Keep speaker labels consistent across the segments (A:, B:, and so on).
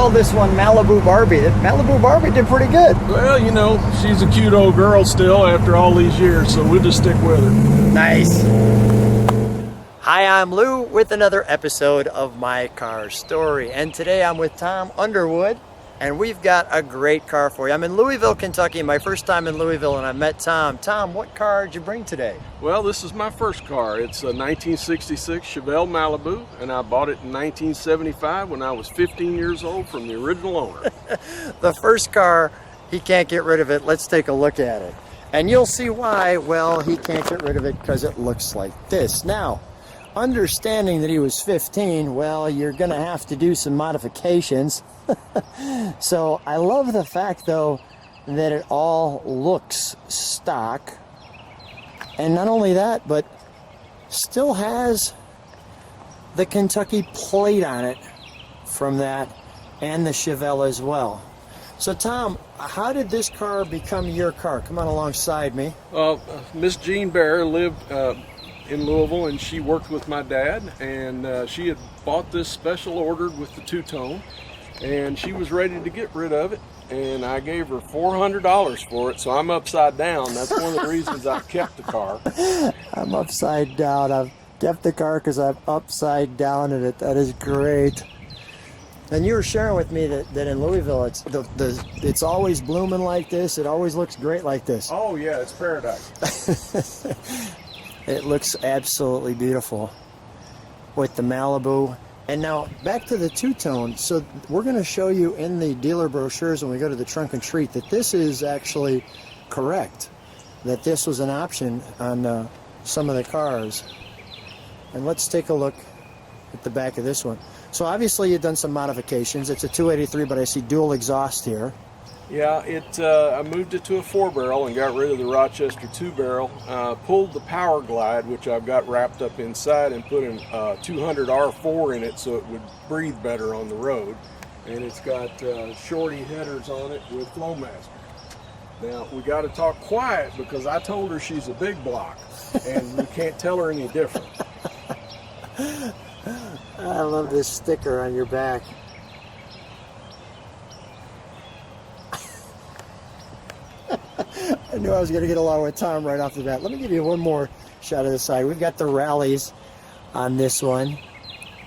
A: call this one Malibu Barbie. Malibu Barbie did pretty good.
B: Well, you know, she's a cute old girl still after all these years, so we'll just stick with her.
A: Nice. Hi, I'm Lou with another episode of My Car Story. And today I'm with Tom Underwood, and we've got a great car for you. I'm in Louisville, Kentucky, my first time in Louisville, and I met Tom. Tom, what car did you bring today?
B: Well, this is my first car. It's a 1966 Chevelle Malibu, and I bought it in 1975 when I was 15 years old from the original owner.
A: The first car, he can't get rid of it. Let's take a look at it. And you'll see why. Well, he can't get rid of it because it looks like this. Now, understanding that he was 15, well, you're going to have to do some modifications. So I love the fact, though, that it all looks stock. And not only that, but still has the Kentucky plate on it from that, and the Chevelle as well. So Tom, how did this car become your car? Come on alongside me.
B: Miss Jean Bear lived in Louisville, and she worked with my dad, and she had bought this special ordered with the two-tone, and she was ready to get rid of it, and I gave her $400 for it, so I'm upside down. That's one of the reasons I kept the car.
A: I'm upside down. I've kept the car because I'm upside down in it. That is great. And you were sharing with me that in Louisville, it's always blooming like this. It always looks great like this.
B: Oh yeah, it's paradise.
A: It looks absolutely beautiful with the Malibu. And now back to the two-tone. So we're going to show you in the dealer brochures when we go to the trunk and treat that this is actually correct, that this was an option on some of the cars. And let's take a look at the back of this one. So obviously you've done some modifications. It's a 283, but I see dual exhaust here.
B: Yeah, I moved it to a 4-barrel and got rid of the Rochester 2-barrel. Pulled the Power Glide, which I've got wrapped up inside, and put an 200 R4 in it so it would breathe better on the road. And it's got shorty headers on it with Flowmaster. Now, we got to talk quiet because I told her she's a big block, and you can't tell her any different.
A: I love this sticker on your back. I knew I was going to get along with Tom right off the bat. Let me give you one more shot of the side. We've got the rallies on this one,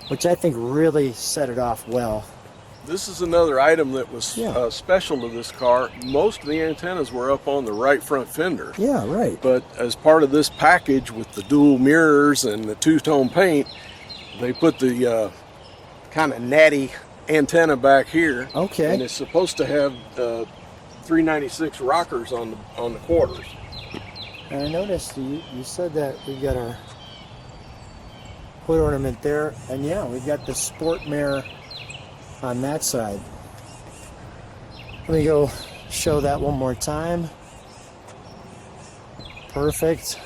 A: which I think really set it off well.
B: This is another item that was special to this car. Most of the antennas were up on the right front fender.
A: Yeah, right.
B: But as part of this package with the dual mirrors and the two-tone paint, they put the kind of natty antenna back here.
A: Okay.
B: And it's supposed to have 396 rockers on the quarters.
A: And I noticed you said that we've got our hood ornament there, and yeah, we've got the sport mirror on that side. Let me go show that one more time. Perfect.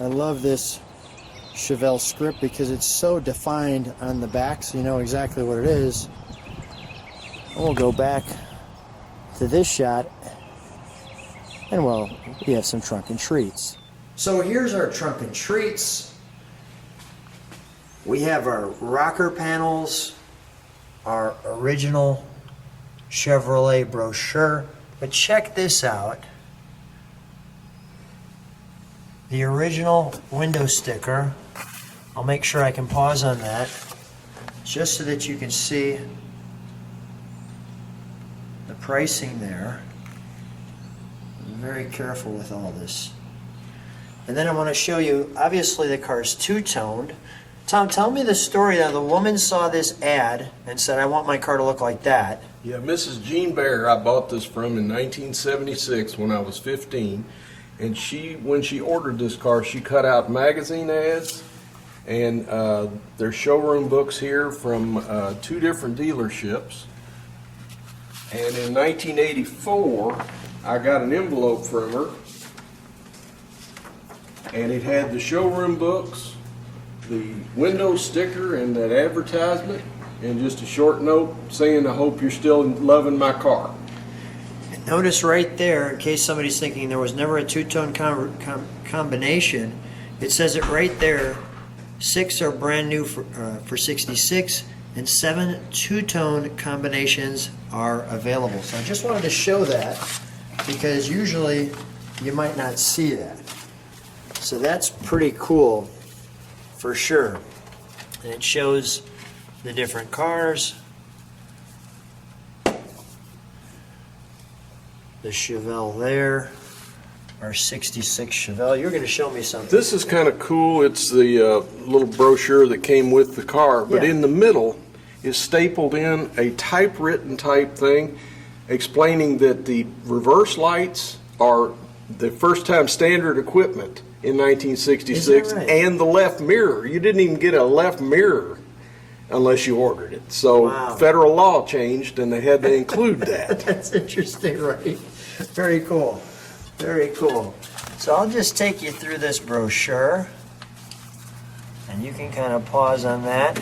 A: I love this Chevelle script because it's so defined on the back, so you know exactly what it is. And we'll go back to this shot, and well, we have some trunk and treats. So here's our trunk and treats. We have our rocker panels, our original Chevrolet brochure, but check this out. The original window sticker. I'll make sure I can pause on that just so that you can see the pricing there. I'm very careful with all this. And then I want to show you, obviously the car's two-toned. Tom, tell me the story. Now, the woman saw this ad and said, I want my car to look like that.
B: Yeah, Mrs. Jean Bear, I bought this from in 1976 when I was 15. And when she ordered this car, she cut out magazine ads, and there's showroom books here from 2 different dealerships. And in 1984, I got an envelope from her, and it had the showroom books, the window sticker, and that advertisement, and just a short note saying, I hope you're still loving my car.
A: Notice right there, in case somebody's thinking there was never a two-tone combination, it says it right there. 6 are brand new for 66, and 7 two-tone combinations are available. So I just wanted to show that because usually you might not see that. So that's pretty cool for sure. And it shows the different cars. The Chevelle there, our 66 Chevelle. You're going to show me something.
B: This is kind of cool. It's the little brochure that came with the car, but
A: Yeah.
B: in the middle is stapled in a typewritten type thing explaining that the reverse lights are the first time standard equipment in 1966,
A: Is that right?
B: and the left mirror. You didn't even get a left mirror unless you ordered it. So
A: Wow.
B: federal law changed and they had to include that.
A: That's interesting, right? Very cool. Very cool. So I'll just take you through this brochure, and you can kind of pause on that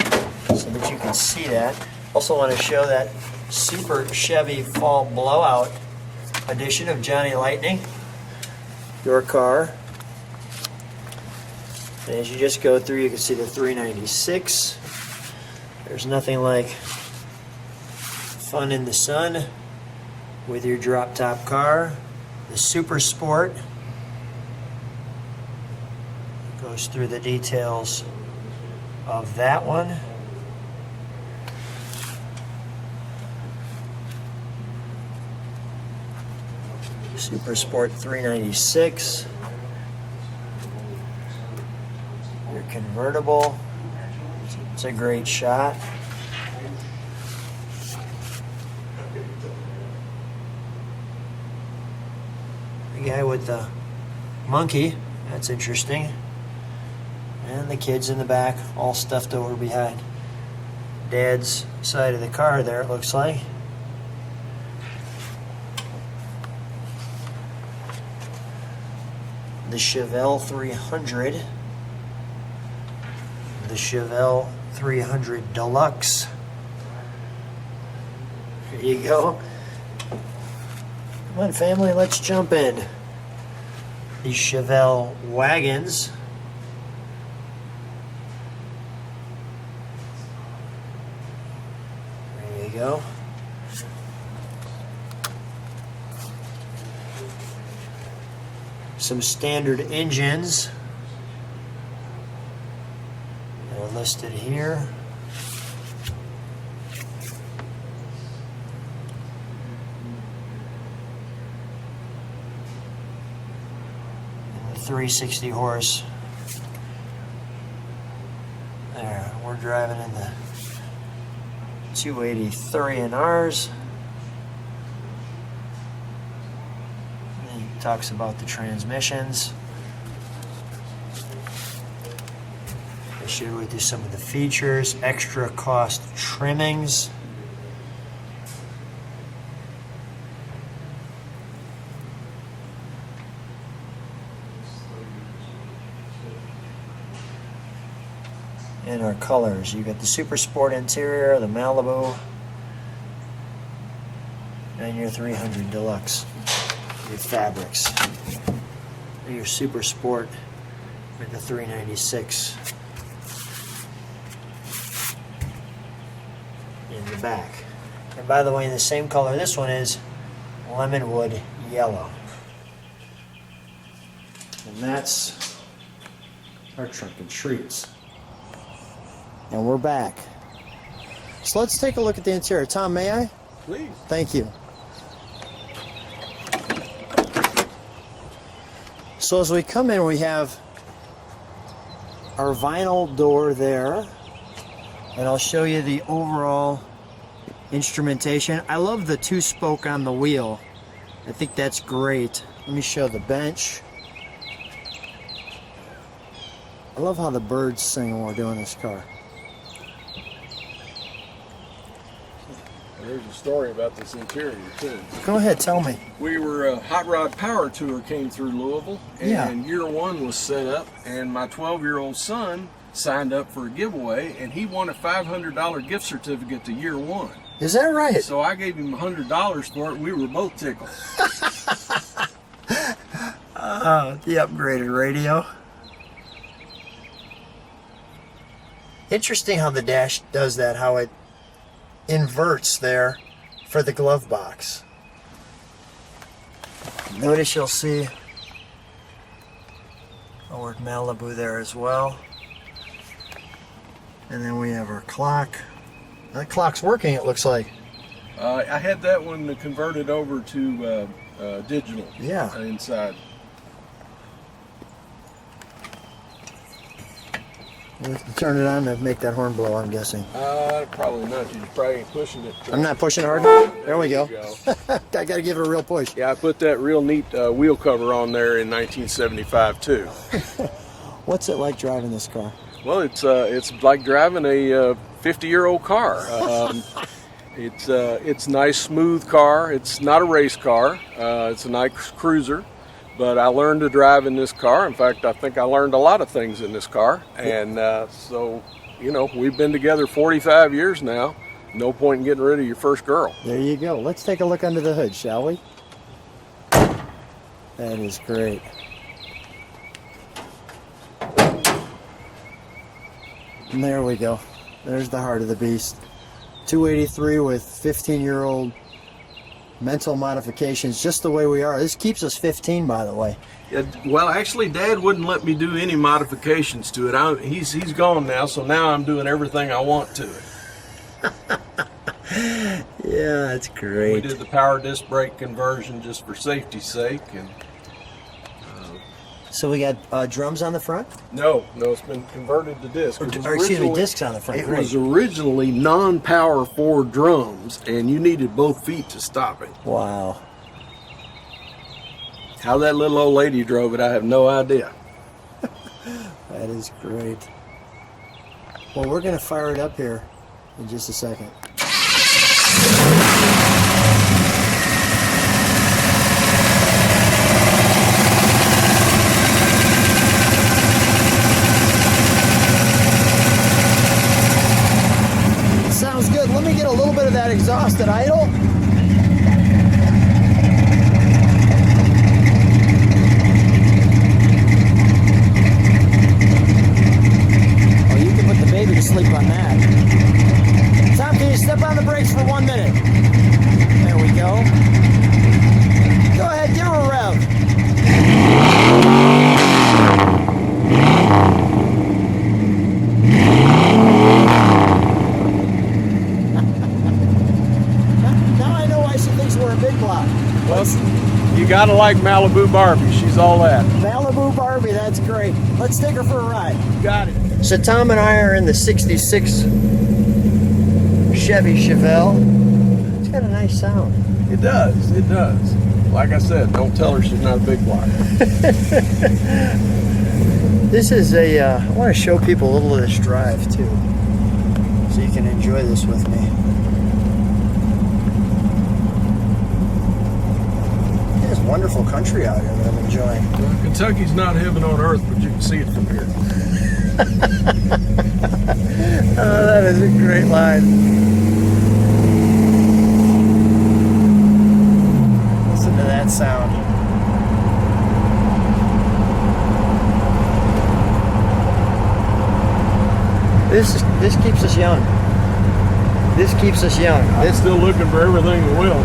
A: so that you can see that. Also want to show that Super Chevy Fall Blowout edition of Johnny Lightning, your car. And as you just go through, you can see the 396. There's nothing like fun in the sun with your drop top car. The Super Sport goes through the details of that one. Super Sport 396. Your convertible. It's a great shot. The guy with the monkey, that's interesting. And the kids in the back, all stuffed over behind Dad's side of the car there, it looks like. The Chevelle 300. The Chevelle 300 Deluxe. There you go. Come on, family, let's jump in. The Chevelle Wagons. There you go. Some standard engines that are listed here. And the 360 horse. There, we're driving in the 283 in ours. Talks about the transmissions. I shared with you some of the features, extra cost trimmings. And our colors. You got the Super Sport interior, the Malibu, and your 300 Deluxe. Your fabrics. Your Super Sport with the 396 in the back. And by the way, in the same color, this one is Lemonwood Yellow. And that's our trunk and treats. And we're back. So let's take a look at the interior. Tom, may I?
B: Please.
A: Thank you. So as we come in, we have our vinyl door there, and I'll show you the overall instrumentation. I love the 2-spoke on the wheel. I think that's great. Let me show the bench. I love how the birds sing when we're doing this car.
B: There's a story about this interior too.
A: Go ahead, tell me.
B: We were a hot rod power tour came through Louisville, and
A: Yeah.
B: year one was set up, and my 12-year-old son signed up for a giveaway, and he won a $500 gift certificate to year one.
A: Is that right?
B: So I gave him $100 for it, and we were both tickled.
A: The upgraded radio. Interesting how the dash does that, how it inverts there for the glove box. Notice you'll see our word Malibu there as well. And then we have our clock. That clock's working, it looks like.
B: I had that one converted over to digital.
A: Yeah.
B: Inside.
A: We'll turn it on to make that horn blow, I'm guessing.
B: Probably not. You probably ain't pushing it.
A: I'm not pushing hard. There we go. I gotta give it a real push.
B: Yeah, I put that real neat wheel cover on there in 1975 too.
A: What's it like driving this car?
B: Well, it's like driving a 50-year-old car. It's nice, smooth car. It's not a race car. It's a nice cruiser. But I learned to drive in this car. In fact, I think I learned a lot of things in this car. And so, you know, we've been together 45 years now. No point in getting rid of your first girl.
A: There you go. Let's take a look under the hood, shall we? That is great. And there we go. There's the heart of the beast. 283 with 15-year-old mental modifications, just the way we are. This keeps us 15, by the way.
B: Well, actually, Dad wouldn't let me do any modifications to it. He's gone now, so now I'm doing everything I want to it.
A: Yeah, that's great.
B: We did the power disc brake conversion just for safety's sake, and
A: so we got drums on the front?
B: no, it's been converted to disc.
A: Or excuse me, discs on the front.
B: It
A: Great.
B: was originally non-power 4 drums, and you needed both feet to stop it.
A: Wow.
B: How that little old lady drove it, I have no idea.
A: That is great. Well, we're going to fire it up here in just a second. Sounds good. Let me get a little bit of that exhaust at idle. Oh, you can put the baby to sleep on that. Tom, can you step on the brakes for 1 minute? There we go. Go ahead, give her a rev. Now I know why she thinks we're a big block.
B: Well, you gotta like Malibu Barbie. She's all that.
A: Malibu Barbie, that's great. Let's take her for a ride.
B: Got it.
A: So Tom and I are in the 66 Chevy Chevelle. It's got a nice sound.
B: It does. It does. Like I said, don't tell her she's not a big block.
A: This is I want to show people a little of this drive too, so you can enjoy this with me. There's wonderful country out here that I'm enjoying.
B: Well, Kentucky's not heaven on earth, but you can see it from here.
A: Oh, that is a great line. Listen to that sound. This keeps us young. This keeps us young.
B: I'm still looking for everything that will.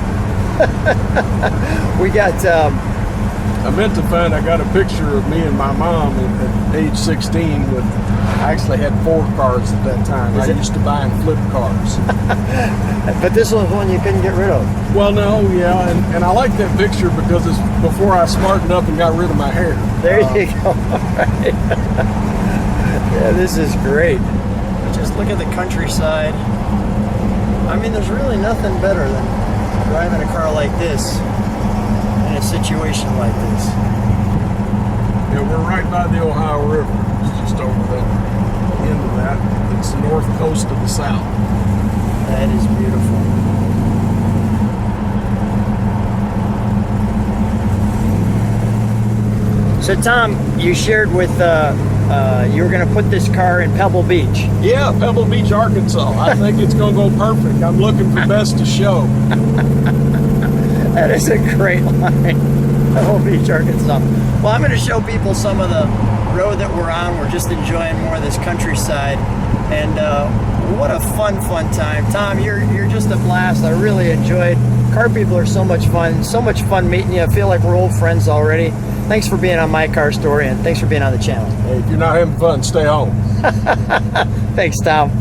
A: We got.
B: I meant to find. I got a picture of me and my mom at age 16. With I actually had 4 cars at that time. I used to buy and flip cars.
A: But this was one you couldn't get rid of.
B: Well, no, yeah, and I like that picture because it's before I smartened up and got rid of my hair.
A: There you go. Right. Yeah, this is great. Just look at the countryside. I mean, there's really nothing better than driving a car like this in a situation like this.
B: Yeah, we're right by the Ohio River. It's just over the end of that. It's the north coast of the South.
A: That is beautiful. So Tom, you shared with you were going to put this car in Pebble Beach.
B: Yeah, Pebble Beach, Arkansas. I think it's going to go perfect. I'm looking for best to show.
A: That is a great line. Pebble Beach, Arkansas. Well, I'm going to show people some of the road that we're on. We're just enjoying more of this countryside. And what a fun time. Tom, you're just a blast. I really enjoyed. Car people are so much fun meeting you. I feel like we're old friends already. Thanks for being on My Car Story, and thanks for being on the channel.
B: Hey, if you're not having fun, stay home.
A: Thanks, Tom.